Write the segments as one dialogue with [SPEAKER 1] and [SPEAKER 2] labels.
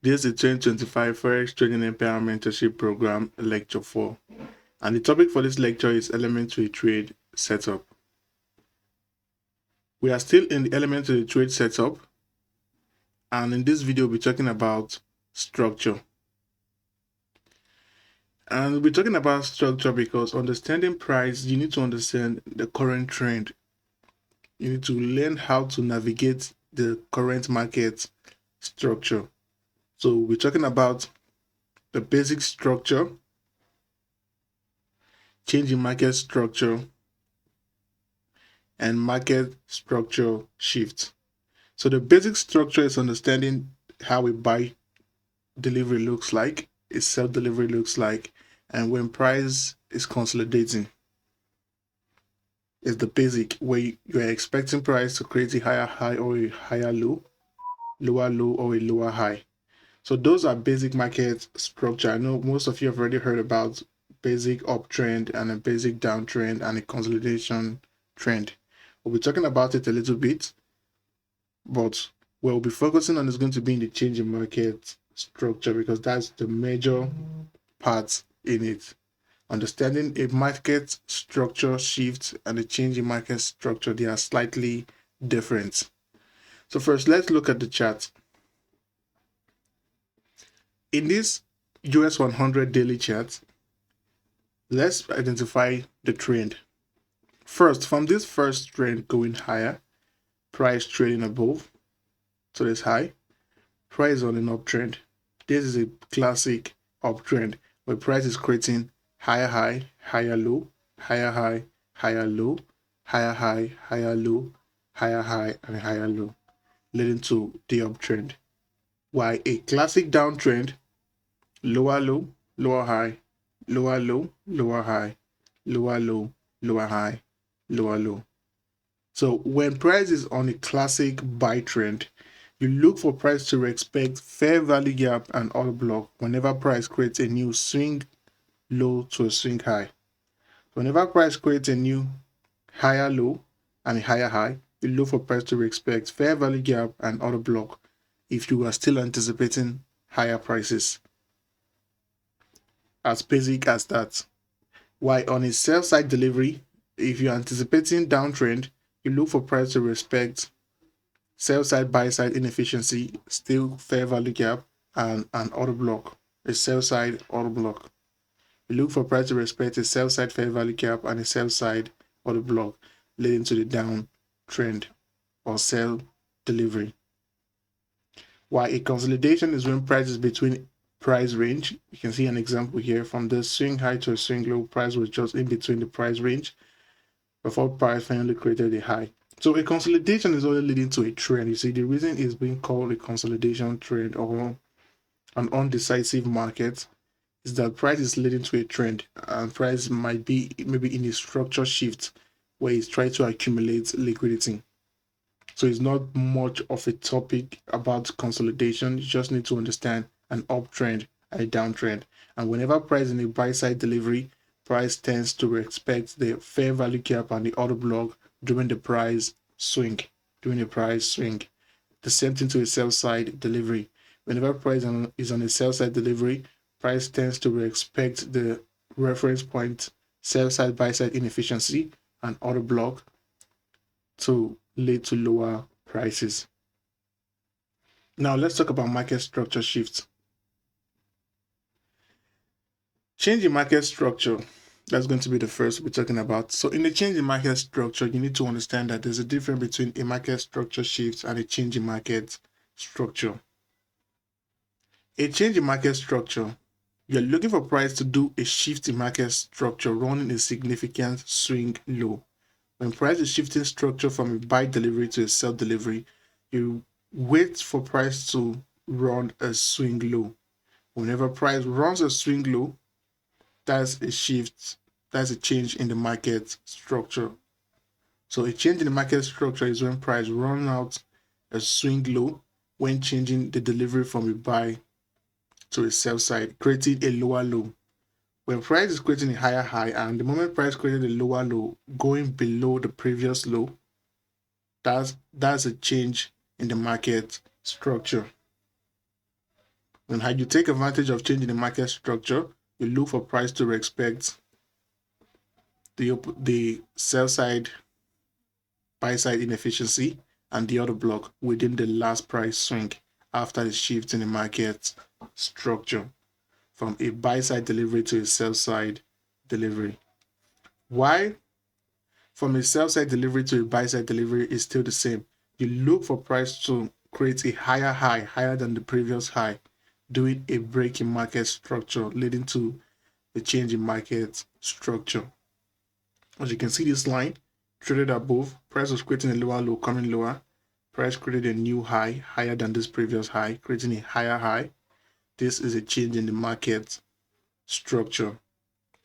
[SPEAKER 1] This is the 2025 Forex Trading Empire Mentorship Program, Lecture 4. And the topic for this lecture is Element to a Trade Setup. We are still in the Element to a Trade Setup. And in this video, we'll be talking about structure. And we'll be talking about structure because understanding price, you need to understand the current trend. You need to learn how to navigate the current market structure. So we're talking about the basic structure, change in market structure, and market structure shift. So the basic structure is understanding how a buy delivery looks like, a sell delivery looks like, and when price is consolidating. Is the basic where you are expecting price to create a higher high or a higher low, lower low or a lower high. So those are basic market structure. I know most of you have already heard about basic uptrend and a basic downtrend and a consolidation trend. We'll be talking about it a little bit, but what we'll be focusing on is going to be in the change in market structure because that's the major part in it. Understanding a market structure shift and a change in market structure, they are slightly different. So first, let's look at the chart. In this US 100 daily chart, let's identify the trend. First, from this first trend going higher, price trading above, so this high, price on an uptrend. This is a classic uptrend where price is creating higher high, higher low, higher high, higher low, higher high, higher low, higher high, and higher low, leading to the uptrend. While a classic downtrend, lower low, lower high, lower low, lower high, lower low, lower high, lower low. So when price is on a classic buy trend, you look for price to respect fair value gap and order block whenever price creates a new swing low to a swing high. Whenever price creates a new higher low and a higher high, you look for price to respect fair value gap and order block if you are still anticipating higher prices. As basic as that. While on a sell side delivery, if you're anticipating downtrend, you look for price to respect sell side buy side inefficiency, still fair value gap, and an order block, a sell side order block. You look for price to respect a sell side fair value gap and a sell side order block, leading to the down trend or sell delivery. While a consolidation is when price is between price range. You can see an example here from the swing high to a swing low. Price was just in between the price range before price finally created a high. So a consolidation is only leading to a trend. You see, the reason it's being called a consolidation trend or an undecisive market is that price is leading to a trend and price might be maybe in a structure shift where it's trying to accumulate liquidity. So it's not much of a topic about consolidation. You just need to understand an uptrend and a downtrend. And whenever price in a buy side delivery, price tends to respect the fair value gap and the order block during the price swing. The same thing to a sell side delivery. Whenever price is on a sell side delivery, price tends to respect the reference point, sell side buy side inefficiency and order block to lead to lower prices. Now let's talk about market structure shifts. Change in market structure. That's going to be the first we're talking about. So in the change in market structure, you need to understand that there's a difference between a market structure shift and a change in market structure. A change in market structure, you're looking for price to do a shift in market structure running a significant swing low. When price is shifting structure from a buy delivery to a sell delivery, you wait for price to run a swing low. Whenever price runs a swing low, that's a shift, that's a change in the market structure. So a change in the market structure is when price runs out a swing low when changing the delivery from a buy to a sell side, creating a lower low. When price is creating a higher high and the moment price created a lower low going below the previous low, that's a change in the market structure. And how you take advantage of changing the market structure, you look for price to respect the sell side, buy side inefficiency, and the order block within the last price swing after the shift in the market structure from a buy side delivery to a sell side delivery. Why from a sell side delivery to a buy side delivery is still the same. You look for price to create a higher high, higher than the previous high, doing a break in market structure, leading to a change in market structure. As you can see, this line traded above, price was creating a lower low, coming lower. Price created a new high, higher than this previous high, creating a higher high. This is a change in the market structure.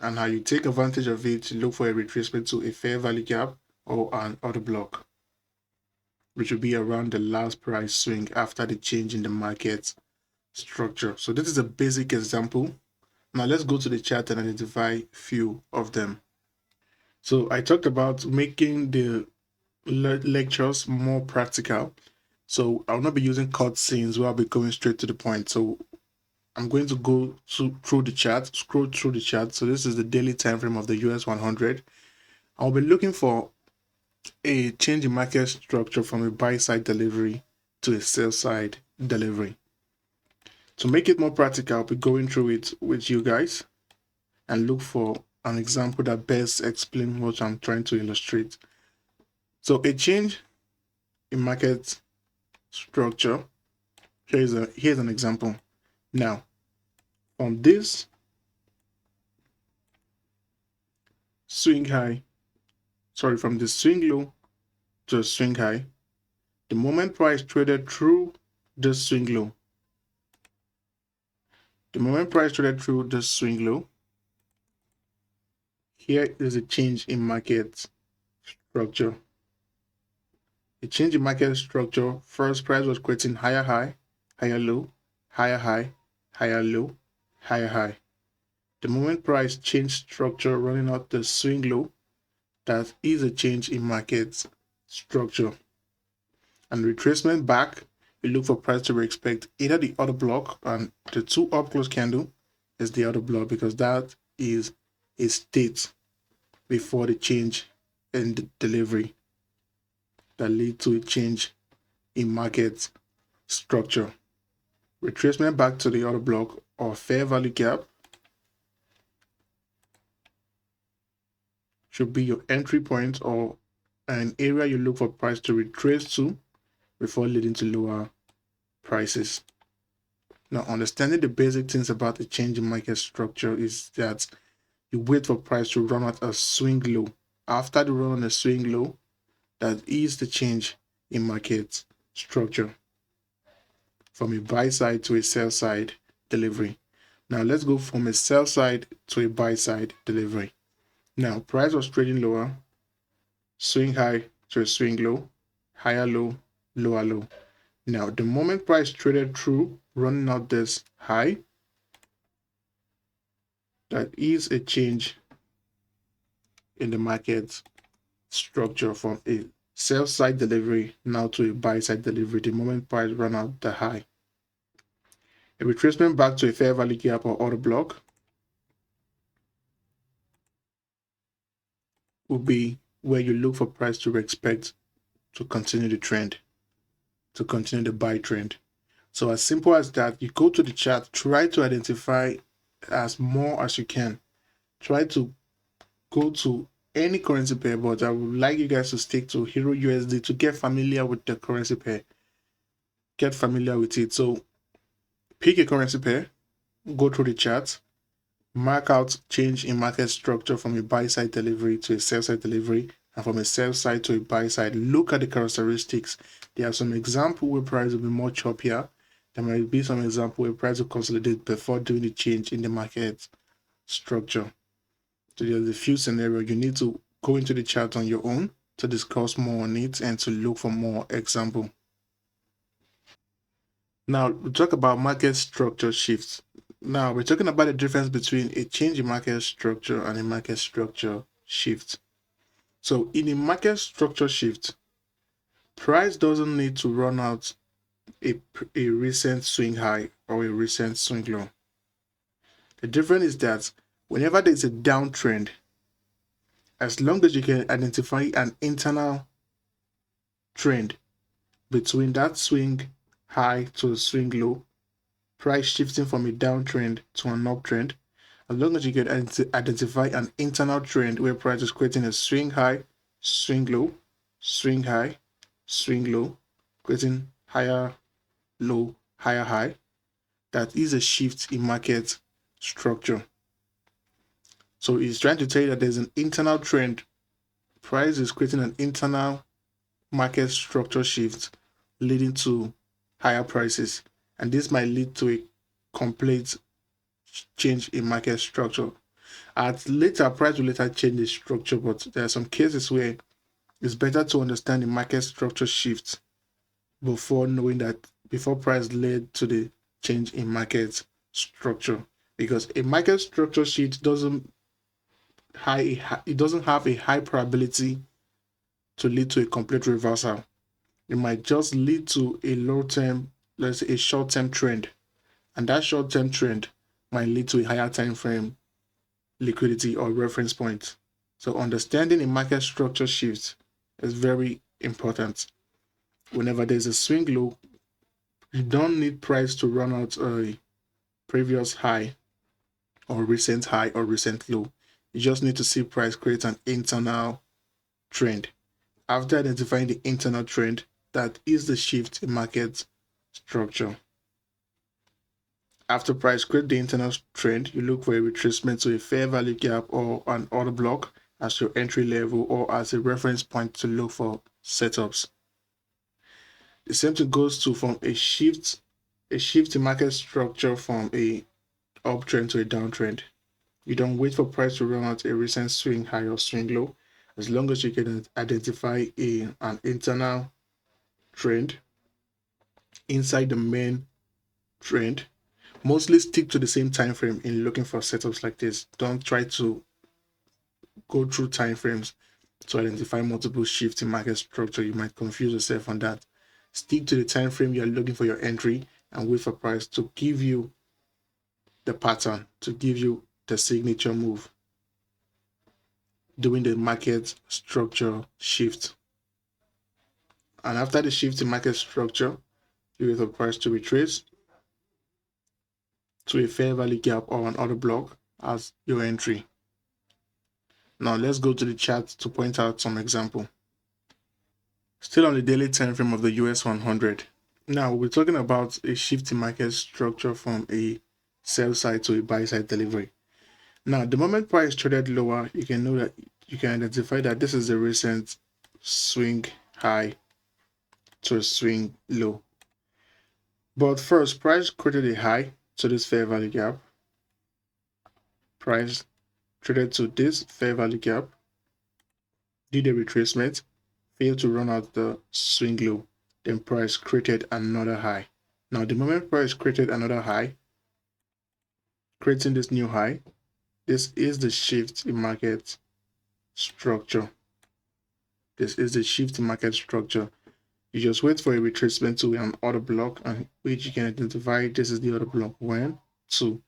[SPEAKER 1] And how you take advantage of it, you look for a retracement to a fair value gap or an order block, which will be around the last price swing after the change in the market structure. So this is a basic example. Now let's go to the chart and identify few of them. So I talked about making the lectures more practical. So I'll not be using cut scenes where I'll be going straight to the point. So I'm going to go through the chart, scroll through the chart. So this is the daily time frame of the US 100. I'll be looking for a change in market structure from a buy side delivery to a sell side delivery. To make it more practical, I'll be going through it with you guys and look for an example that best explains what I'm trying to illustrate. So a change in market structure, here's an example. Now, from this swing high, from the swing low to a swing high, the moment price traded through the swing low, here is a change in market structure. A change in market structure, first price was creating higher high, higher low, higher high, higher low, higher high. The moment price changed structure running out the swing low, that is a change in market structure. And retracement back, you look for price to respect either the order block, and the two up close candle is the order block because that is a state before the change in the delivery that lead to a change in market structure. Retracement back to the order block or fair value gap should be your entry point or an area you look for price to retrace to before leading to lower prices. Now, understanding the basic things about the change in market structure is that you wait for price to run at a swing low. After the run on a swing low, that is the change in market structure from a buy side to a sell side delivery. Now let's go from a sell side to a buy side delivery. Now price was trading lower, swing high to a swing low, higher low, lower low. Now the moment price traded through running out this high, that is a change in the market structure from a sell side delivery now to a buy side delivery the moment price run out the high. A retracement back to a fair value gap or order block will be where you look for price to respect to continue the trend, to continue the buy trend. So as simple as that, you go to the chart, try to identify as more as you can. Try to go to any currency pair, but I would like you guys to stick to Hero USD to get familiar with the currency pair. Get familiar with it. So pick a currency pair, go through the chart, mark out change in market structure from a buy side delivery to a sell side delivery, and from a sell side to a buy side. Look at the characteristics. There are some examples where price will be more choppier. There might be some example where price will consolidate before doing the change in the market structure. So there's a few scenarios you need to go into the chart on your own to discuss more on it and to look for more example. Now we talk about market structure shifts. Now we're talking about the difference between a change in market structure and a market structure shift. So in a market structure shift, price doesn't need to run out a recent swing high or a recent swing low. The difference is that whenever there's a downtrend, as long as you can identify an internal trend between that swing high to a swing low, price shifting from a downtrend to an uptrend, as long as you can identify an internal trend where price is creating a swing high, swing low, swing high, swing low, creating higher low, higher high, that is a shift in market structure. So it's trying to tell you that there's an internal trend. Price is creating an internal market structure shift leading to higher prices. And this might lead to a complete change in market structure. At later, price will later change the structure, but there are some cases where it's better to understand the market structure shift before knowing that, before price led to the change in market structure. Because a market structure shift doesn't have a high probability to lead to a complete reversal. It might just lead to a low-term, let's say a short-term trend, and that short-term trend might lead to a higher time frame liquidity or reference point. So understanding a market structure shift is very important. Whenever there's a swing low, you don't need price to run out a previous high or recent low. You just need to see price create an internal trend. After identifying the internal trend, that is the shift in market structure. After price create the internal trend, you look for a retracement to a fair value gap or an order block as your entry level or as a reference point to look for setups. The same thing goes to from a shift in market structure from a uptrend to a downtrend. You don't wait for price to run out a recent swing high or swing low. As long as you can identify an internal trend inside the main trend, mostly stick to the same time frame in looking for setups like this. Don't try to go through time frames to identify multiple shifts in market structure. You might confuse yourself on that. Stick to the time frame you're looking for your entry and wait for price to give you the pattern, to give you the signature move during the market structure shift. And after the shift in market structure, you wait for price to retrace to a fair value gap or an order block as your entry. Now let's go to the chart to point out some example. Still on the daily time frame of the US 100. Now we're talking about a shift in market structure from a sell side to a buy side delivery. Now the moment price traded lower, you can know that you can identify that this is a recent swing high to a swing low. But first, price created a high to this fair value gap. Price traded to this fair value gap, did a retracement, failed to run out the swing low, then price created another high. Now the moment price created another high, creating this new high, this is the shift in market structure. This is the shift in market structure. You just wait for a retracement to an order block, and which you can identify this is the order block 1, 2,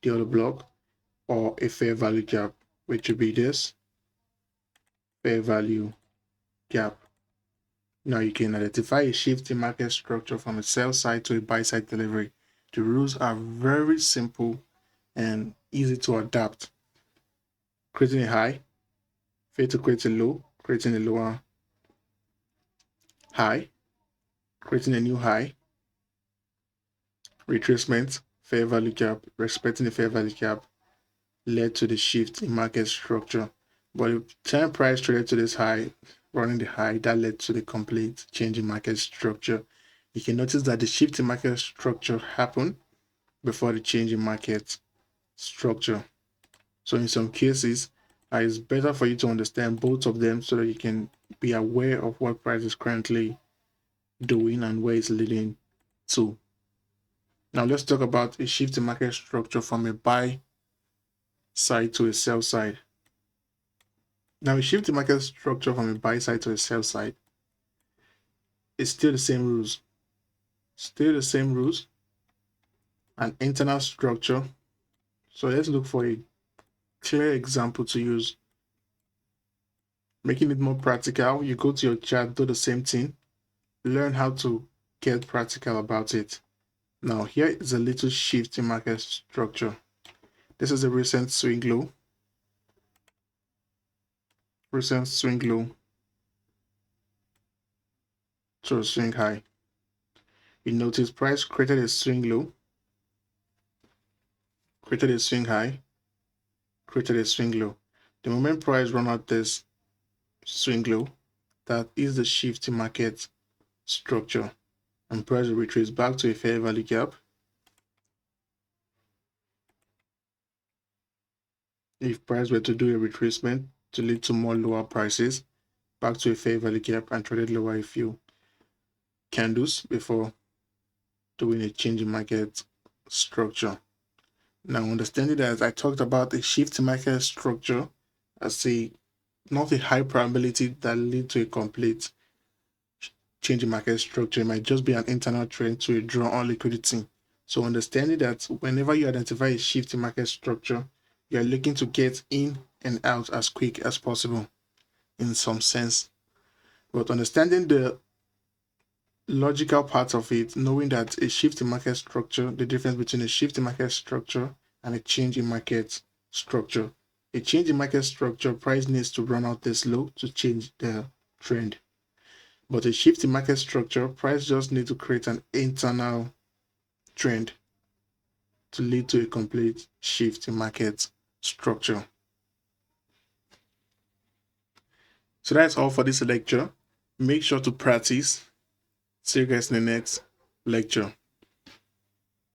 [SPEAKER 1] the order block, or a fair value gap, which would be this fair value gap. Now you can identify a shift in market structure from a sell side to a buy side delivery. The rules are very simple and easy to adapt. Creating a high, fail to create a low, creating a lower high, creating a new high, retracement, fair value gap, respecting the fair value gap, led to the shift in market structure. But the time price traded to this high, running the high, that led to the complete change in market structure. You can notice that the shift in market structure happened before the change in market structure. So in some cases, it's better for you to understand both of them so that you can be aware of what price is currently doing and where it's leading to. Now let's talk about a shift in market structure from a buy side to a sell side. Now a shift in market structure from a buy side to a sell side is still the same rules. Still the same rules. an internal structure. So let's look for a clear example to use. Making it more practical, you go to your chart, do the same thing, learn how to get practical about it. Now here is a little shift in market structure. This is a recent swing low to a swing high. You notice price created a swing low, created a swing high, created a swing low. The moment price run out this swing low, that is the shift in market structure, and price will retrace back to a fair value gap. If price were to do a retracement to lead to more lower prices, back to a fair value gap and traded lower a few candles before doing a change in market structure. Now, understanding that I talked about a shift in market structure as not a high probability that lead to a complete change in market structure. It might just be an internal trend to a draw on liquidity. So understanding that whenever you identify a shift in market structure, you are looking to get in and out as quick as possible in some sense. But understanding the logical part of it, knowing that a shift in market structure, the difference between a shift in market structure and a change in market structure. A change in market structure, price needs to run out this low to change the trend. But a shift in market structure, price just needs to create an internal trend to lead to a complete shift in market structure. So that's all for this lecture. Make sure to practice. See you guys in the next lecture.